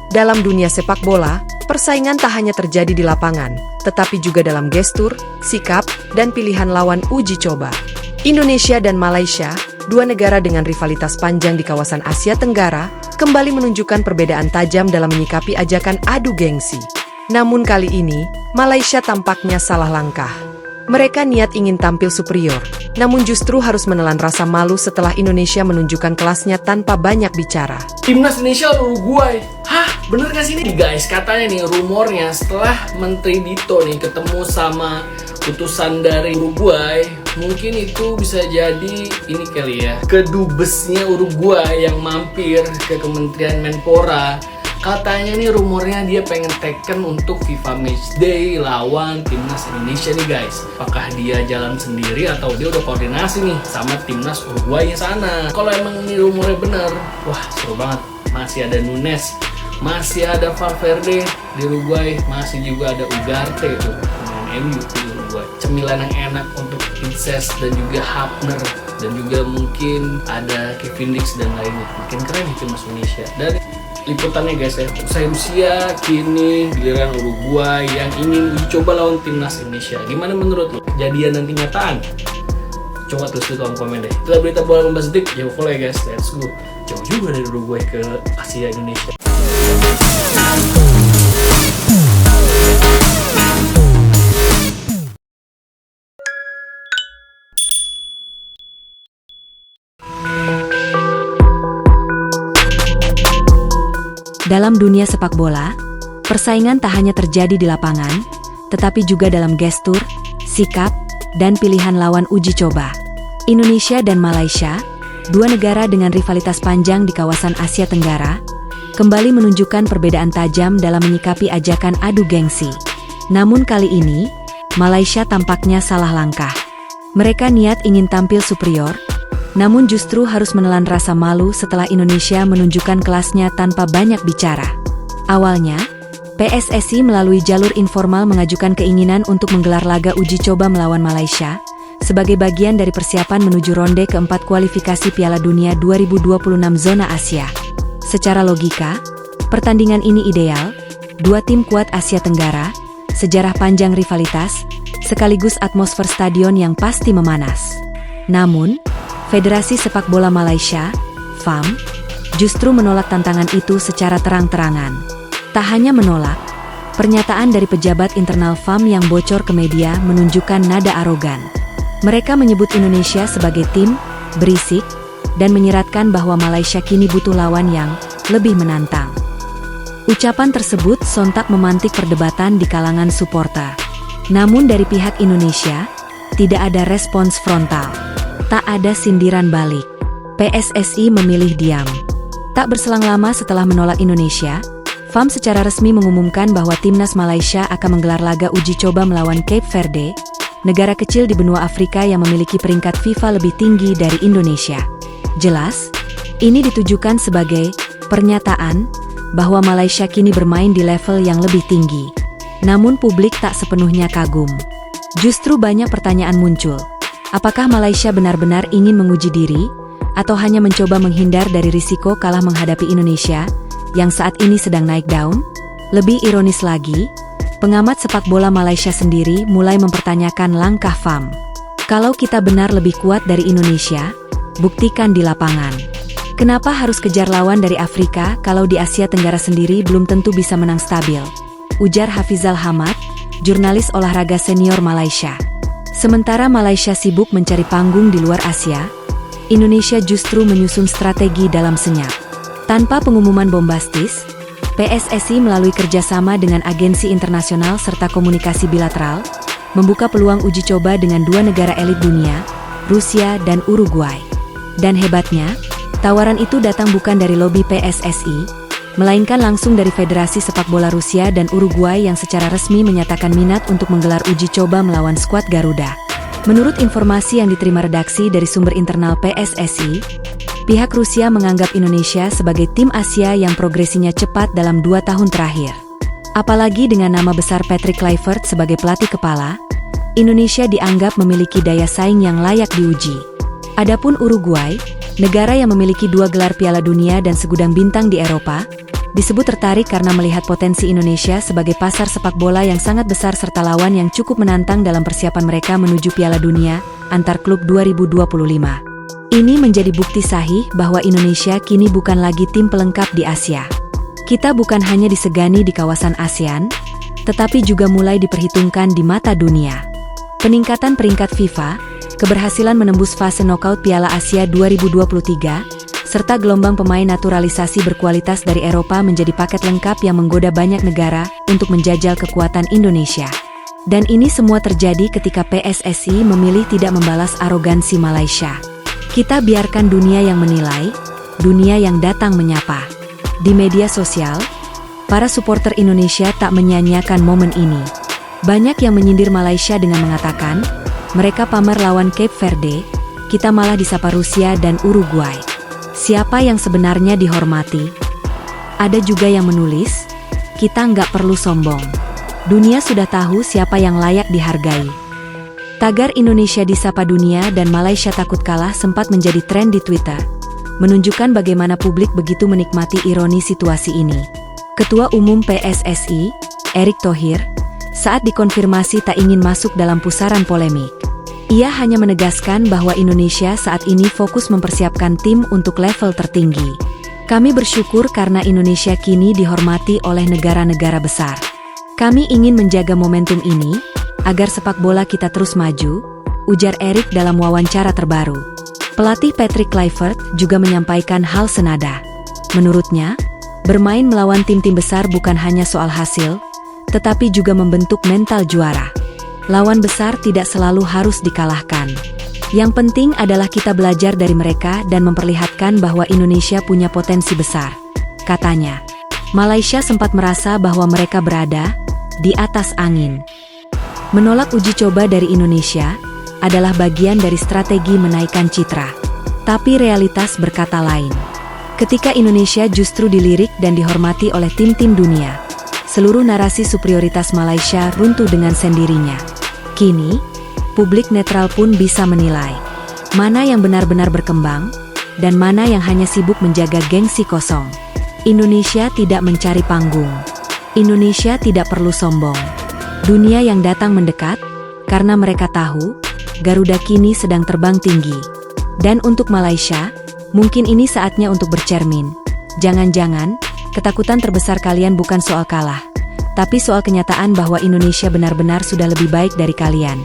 Dalam dunia sepak bola, persaingan tak hanya terjadi di lapangan, tetapi juga dalam gestur, sikap, dan pilihan lawan uji coba. Indonesia dan Malaysia, dua negara dengan rivalitas panjang di kawasan Asia Tenggara, kembali menunjukkan perbedaan tajam dalam menyikapi ajakan adu gengsi. Namun kali ini, Malaysia tampaknya salah langkah. Mereka niat ingin tampil superior, namun justru harus menelan rasa malu setelah Indonesia menunjukkan kelasnya tanpa banyak bicara. Timnas Indonesia Uruguay. Hah? Bener gak sih ini? Guys, katanya nih rumornya setelah Menteri Dito nih ketemu sama utusan dari Uruguay, mungkin itu bisa jadi ini kali ya, kedubesnya Uruguay yang mampir ke Kementerian Menpora. Katanya nih rumornya dia pengen teken untuk FIFA Matchday lawan Timnas Indonesia nih guys. Apakah dia jalan sendiri atau dia udah koordinasi nih sama Timnas Uruguay sana? Kalau emang ini rumornya bener, wah seru banget. Masih ada Nunes, masih ada Valverde di Uruguay, masih juga ada Ugarte tuh pemain MU di Uruguay. Cemilan yang enak untuk Princes dan juga Hapner, dan juga mungkin ada Kevin Dix dan lainnya. Makin keren nih Timnas Indonesia. Dan liputannya guys ya, usai Rusia, kini giliran Uruguay yang ingin uji coba lawan Timnas Indonesia. Gimana menurut lo? Kejadian dan kenyataan? Coba tulis di kolom komen deh. Itulah berita bola 15 detik, jangan follow ya guys, let's go. Jauh juga dari Uruguay ke Asia Indonesia. Dalam dunia sepak bola, persaingan tak hanya terjadi di lapangan, tetapi juga dalam gestur, sikap, dan pilihan lawan uji coba. Indonesia dan Malaysia, dua negara dengan rivalitas panjang di kawasan Asia Tenggara, kembali menunjukkan perbedaan tajam dalam menyikapi ajakan adu gengsi. Namun kali ini, Malaysia tampaknya salah langkah. Mereka niat ingin tampil superior, namun justru harus menelan rasa malu setelah Indonesia menunjukkan kelasnya tanpa banyak bicara. Awalnya, PSSI melalui jalur informal mengajukan keinginan untuk menggelar laga uji coba melawan Malaysia, sebagai bagian dari persiapan menuju ronde keempat kualifikasi Piala Dunia 2026 zona Asia. Secara logika, pertandingan ini ideal, dua tim kuat Asia Tenggara, sejarah panjang rivalitas, sekaligus atmosfer stadion yang pasti memanas. Namun, Federasi Sepak Bola Malaysia, FAM, justru menolak tantangan itu secara terang-terangan. Tak hanya menolak, pernyataan dari pejabat internal FAM yang bocor ke media menunjukkan nada arogan. Mereka menyebut Indonesia sebagai tim berisik dan menyiratkan bahwa Malaysia kini butuh lawan yang lebih menantang. Ucapan tersebut sontak memantik perdebatan di kalangan suporter. Namun dari pihak Indonesia, tidak ada respons frontal. Tak ada sindiran balik. PSSI memilih diam. Tak berselang lama setelah menolak Indonesia, FAM secara resmi mengumumkan bahwa Timnas Malaysia akan menggelar laga uji coba melawan Cape Verde, negara kecil di benua Afrika yang memiliki peringkat FIFA lebih tinggi dari Indonesia. Jelas, ini ditujukan sebagai pernyataan bahwa Malaysia kini bermain di level yang lebih tinggi. Namun publik tak sepenuhnya kagum. Justru banyak pertanyaan muncul. Apakah Malaysia benar-benar ingin menguji diri, atau hanya mencoba menghindar dari risiko kalah menghadapi Indonesia, yang saat ini sedang naik daun? Lebih ironis lagi, pengamat sepak bola Malaysia sendiri mulai mempertanyakan langkah FAM. Kalau kita benar lebih kuat dari Indonesia, buktikan di lapangan. Kenapa harus kejar lawan dari Afrika kalau di Asia Tenggara sendiri belum tentu bisa menang stabil? Ujar Hafizal Hamad, jurnalis olahraga senior Malaysia. Sementara Malaysia sibuk mencari panggung di luar Asia, Indonesia justru menyusun strategi dalam senyap. Tanpa pengumuman bombastis, PSSI melalui kerjasama dengan agensi internasional serta komunikasi bilateral, membuka peluang uji coba dengan dua negara elit dunia, Rusia dan Uruguay. Dan hebatnya, tawaran itu datang bukan dari lobi PSSI, melainkan langsung dari Federasi Sepak Bola Rusia dan Uruguay yang secara resmi menyatakan minat untuk menggelar uji coba melawan skuad Garuda. Menurut informasi yang diterima redaksi dari sumber internal PSSI, pihak Rusia menganggap Indonesia sebagai tim Asia yang progresinya cepat dalam 2 tahun terakhir. Apalagi dengan nama besar Patrick Kluivert sebagai pelatih kepala, Indonesia dianggap memiliki daya saing yang layak diuji. Adapun Uruguay, negara yang memiliki 2 gelar Piala Dunia dan segudang bintang di Eropa, disebut tertarik karena melihat potensi Indonesia sebagai pasar sepak bola yang sangat besar serta lawan yang cukup menantang dalam persiapan mereka menuju Piala Dunia antar klub 2025. Ini menjadi bukti sahih bahwa Indonesia kini bukan lagi tim pelengkap di Asia. Kita bukan hanya disegani di kawasan ASEAN, tetapi juga mulai diperhitungkan di mata dunia. Peningkatan peringkat FIFA, keberhasilan menembus fase nokaut Piala Asia 2023, serta gelombang pemain naturalisasi berkualitas dari Eropa menjadi paket lengkap yang menggoda banyak negara untuk menjajal kekuatan Indonesia. Dan ini semua terjadi ketika PSSI memilih tidak membalas arogansi Malaysia. Kita biarkan dunia yang menilai, dunia yang datang menyapa. Di media sosial, para supporter Indonesia tak menyia-nyiakan momen ini. Banyak yang menyindir Malaysia dengan mengatakan, mereka pamer lawan Cape Verde, kita malah disapa Rusia dan Uruguay. Siapa yang sebenarnya dihormati? Ada juga yang menulis, kita nggak perlu sombong. Dunia sudah tahu siapa yang layak dihargai. Tagar Indonesia disapa dunia dan Malaysia takut kalah sempat menjadi tren di Twitter, menunjukkan bagaimana publik begitu menikmati ironi situasi ini. Ketua Umum PSSI, Erick Thohir, saat dikonfirmasi tak ingin masuk dalam pusaran polemik. Ia hanya menegaskan bahwa Indonesia saat ini fokus mempersiapkan tim untuk level tertinggi. Kami bersyukur karena Indonesia kini dihormati oleh negara-negara besar. Kami ingin menjaga momentum ini, agar sepak bola kita terus maju, ujar Erick dalam wawancara terbaru. Pelatih Patrick Kluivert juga menyampaikan hal senada. Menurutnya, bermain melawan tim-tim besar bukan hanya soal hasil, tetapi juga membentuk mental juara. Lawan besar tidak selalu harus dikalahkan. Yang penting adalah kita belajar dari mereka dan memperlihatkan bahwa Indonesia punya potensi besar, katanya. Malaysia sempat merasa bahwa mereka berada di atas angin. Menolak uji coba dari Indonesia adalah bagian dari strategi menaikkan citra. Tapi realitas berkata lain. Ketika Indonesia justru dilirik dan dihormati oleh tim-tim dunia, seluruh narasi superioritas Malaysia runtuh dengan sendirinya. Kini, publik netral pun bisa menilai mana yang benar-benar berkembang dan mana yang hanya sibuk menjaga gengsi kosong. Indonesia tidak mencari panggung. Indonesia tidak perlu sombong. Dunia yang datang mendekat karena mereka tahu Garuda kini sedang terbang tinggi. Dan untuk Malaysia, mungkin ini saatnya untuk bercermin. Jangan-jangan ketakutan terbesar kalian bukan soal kalah, tapi soal kenyataan bahwa Indonesia benar-benar sudah lebih baik dari kalian.